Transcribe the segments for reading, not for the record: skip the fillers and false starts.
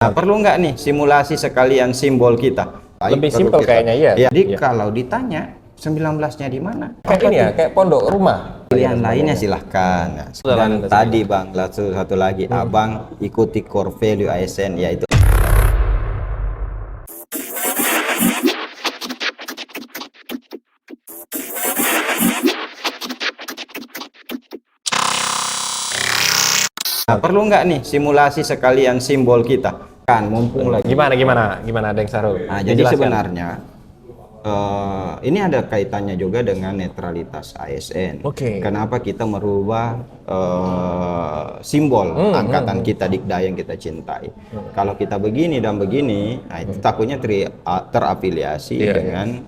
Nah, perlu nggak nih simulasi sekalian simbol kita? Lebih simpel kayaknya ya. Jadi kalau ditanya 19-nya di mana? Kayak ini ya, kayak pondok rumah. Pilihan lainnya silahkan. Nah, dan tadi Bang, satu lagi, Abang ikuti core value ASN yaitu perlu nggak nih simulasi sekalian simbol kita? Kan mumpung lagi. Gimana Deng Sarul? Nah, jadi sebenarnya ini ada kaitannya juga dengan netralitas ASN. Kenapa kita merubah simbol angkatan kita Dikdaya yang kita cintai? Kalau kita begini dan begini, nah itu takutnya terafiliasi dengan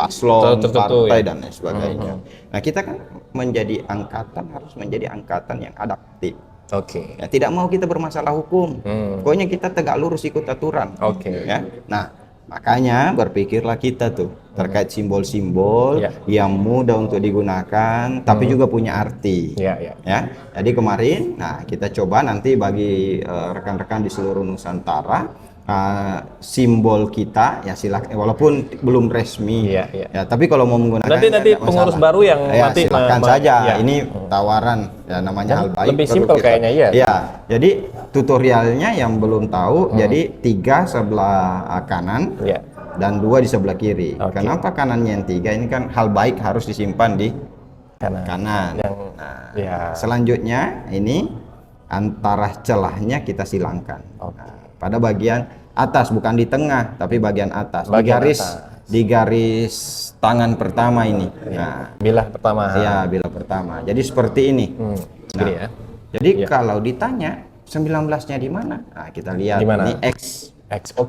paslon, partai dan lain sebagainya. Nah, kita kan harus menjadi angkatan yang adaptif. Ya, tidak mau kita bermasalah hukum. Pokoknya kita tegak lurus ikut aturan. Ya. Nah, makanya berpikirlah kita tuh terkait simbol-simbol yang mudah untuk digunakan, tapi juga punya arti. Ya. Jadi kemarin, nah kita coba nanti bagi rekan-rekan di seluruh Nusantara. Simbol kita ya silakan, walaupun belum resmi ya, tapi kalau mau menggunakan nanti pengurus baru yang nanti silakan saja. Ini tawaran ya, namanya hal baik, lebih simpel kayaknya ya. Jadi tutorialnya yang belum tahu, jadi 3 sebelah kanan dan 2 di sebelah kiri. Kenapa kanannya yang 3? Ini kan hal baik harus disimpan di kanan. Selanjutnya ini antara celahnya kita silangkan. Pada bagian atas, bukan di tengah tapi bagian atas, di garis tangan pertama ini. Bilah pertama. Ya, bilah pertama. Jadi seperti ini. Jadi kalau ditanya 19-nya di mana? Nah, kita lihat ini X.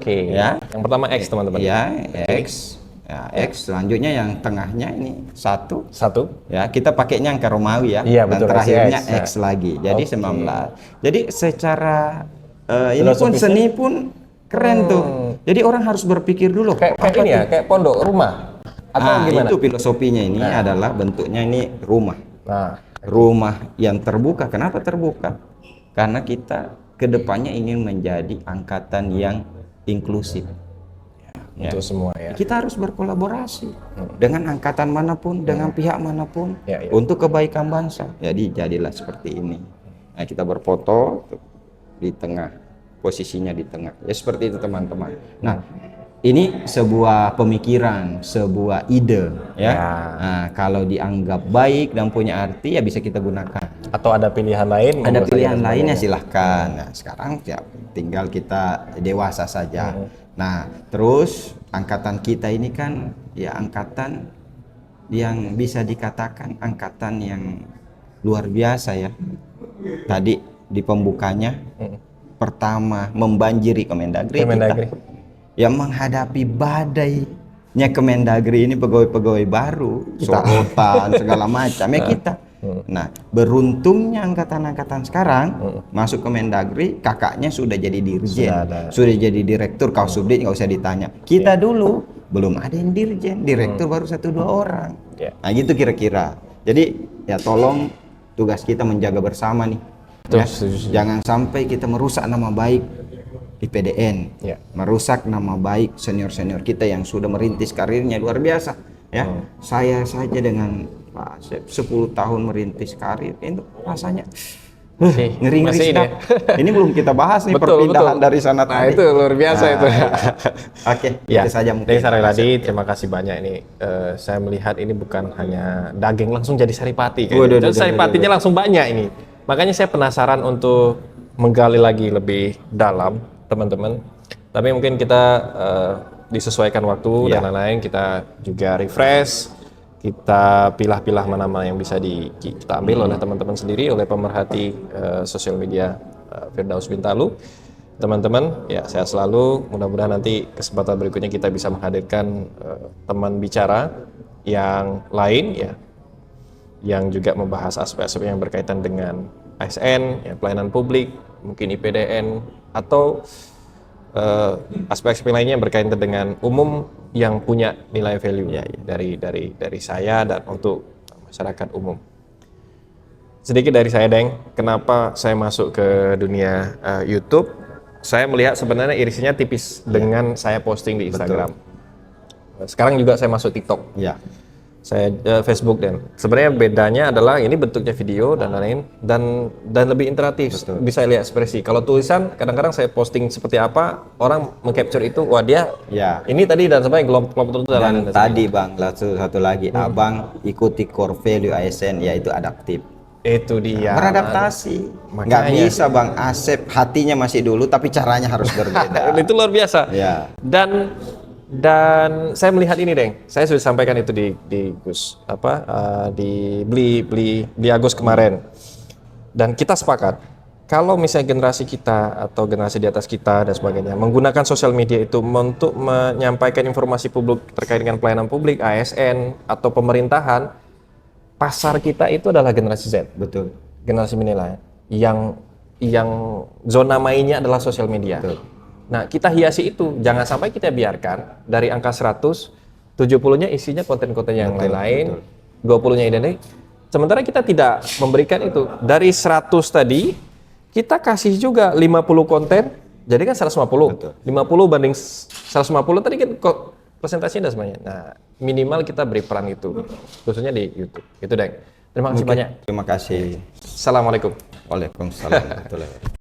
Ya. Yang pertama X, teman-teman. Ya, X. Ya, X. Selanjutnya yang tengahnya ini 1. Ya, kita pakainya angka Romawi ya. Dan terakhirnya X lagi. Jadi 19. Jadi secara ini pun seni pun keren tuh. Jadi orang harus berpikir dulu. Kayak ini ya, kayak pondok rumah. Atau gimana? Itu filosofinya ini adalah bentuknya ini rumah. Rumah yang terbuka. Kenapa terbuka? Karena kita kedepannya ingin menjadi angkatan yang inklusif. Untuk semua ya. Kita harus berkolaborasi dengan angkatan manapun, dengan pihak manapun untuk kebaikan bangsa. Jadi jadilah seperti ini. Nah, kita berfoto di tengah, posisinya di tengah ya, seperti itu teman-teman. Nah, ini sebuah pemikiran, sebuah ide ya. Nah, kalau dianggap baik dan punya arti ya bisa kita gunakan. Atau ada pilihan lain? Ada pilihan lainnya silahkan. Nah, sekarang ya tinggal kita dewasa saja. Nah, terus angkatan kita ini kan ya angkatan yang bisa dikatakan angkatan yang luar biasa ya. Tadi di pembukanya pertama membanjiri Kemendagri. Yang menghadapi badainya Kemendagri ini pegawai-pegawai baru, sorotan segala macam ya kita. Nah, beruntungnya angkatan-angkatan sekarang masuk Kemendagri, kakaknya sudah jadi dirjen, sudah jadi direktur, Kausubdit nggak usah ditanya. Kita dulu belum ada yang dirjen, direktur baru 1-2 orang. Nah, gitu kira-kira. Jadi ya tolong tugas kita menjaga bersama nih. Ya, jangan sampai kita merusak nama baik IPDN, merusak nama baik senior-senior kita yang sudah merintis karirnya luar biasa. Ya, saya saja dengan Pak Asep 10 tahun merintis karir, itu rasanya ngeri-ngeri sedap. Ini belum kita bahas nih perpindahan dari sana tadi. Itu luar biasa itu. Oke, itu saja mungkin. Terima kasih banyak ini. Saya melihat ini bukan hanya daging langsung jadi saripati. Saripatinya langsung banyak ini. Makanya saya penasaran untuk menggali lagi lebih dalam, teman-teman. Tapi mungkin kita disesuaikan waktu dan lain-lain, kita juga refresh, kita pilah-pilah mana-mana yang bisa kita ambil oleh teman-teman sendiri, oleh pemerhati sosial media Firdaus Bintalu. Teman-teman, ya sehat selalu. Mudah-mudahan nanti kesempatan berikutnya kita bisa menghadirkan teman bicara yang lain ya, yang juga membahas aspek-aspek yang berkaitan dengan ASN, ya, pelayanan publik, mungkin IPDN, atau aspek-aspek lainnya yang berkaitan dengan umum yang punya nilai value dari saya dan untuk masyarakat umum. Sedikit dari saya, Deng, kenapa saya masuk ke dunia YouTube. saya melihat sebenarnya irisnya tipis dengan saya posting di Instagram. Sekarang juga saya masuk TikTok. Ya. Saya Facebook, dan sebenarnya bedanya adalah ini bentuknya video dan lain-lain, dan lebih interaktif. Bisa lihat ekspresi. Kalau tulisan kadang-kadang saya posting seperti apa, orang mengcapture itu, wah dia ini tadi, dan sampai kelompok tertentu Dan tadi Bang, satu lagi, Abang ikuti core value ASN, yaitu adaptif. Itu dia. Beradaptasi. Makanya. Nggak bisa Bang Asep hatinya masih dulu, tapi caranya harus berbeda. Itu luar biasa. Ya. Dan saya melihat ini, Deng. Saya sudah sampaikan itu di Gus di Agus kemarin. Dan kita sepakat kalau misalnya generasi kita atau generasi di atas kita dan sebagainya menggunakan sosial media itu untuk menyampaikan informasi publik terkait dengan pelayanan publik, ASN atau pemerintahan, pasar kita itu adalah generasi Z. Betul. Generasi milenial yang zona mainnya adalah sosial media. Betul. Nah, kita hiasi itu, jangan sampai kita biarkan dari angka 100, 70-nya isinya konten-konten yang lain-lain, 20-nya identik. Sementara kita tidak memberikan itu. Dari 100 tadi, kita kasih juga 50 konten, jadi kan 150. Betul. 50 banding 150 tadi kan presentasinya dan semuanya. Nah, minimal kita beri peran itu, khususnya di YouTube. Itu, Deng. Terima kasih banyak. Terima kasih. Assalamualaikum. Waalaikumsalam warahmatullahi wabarakatuh.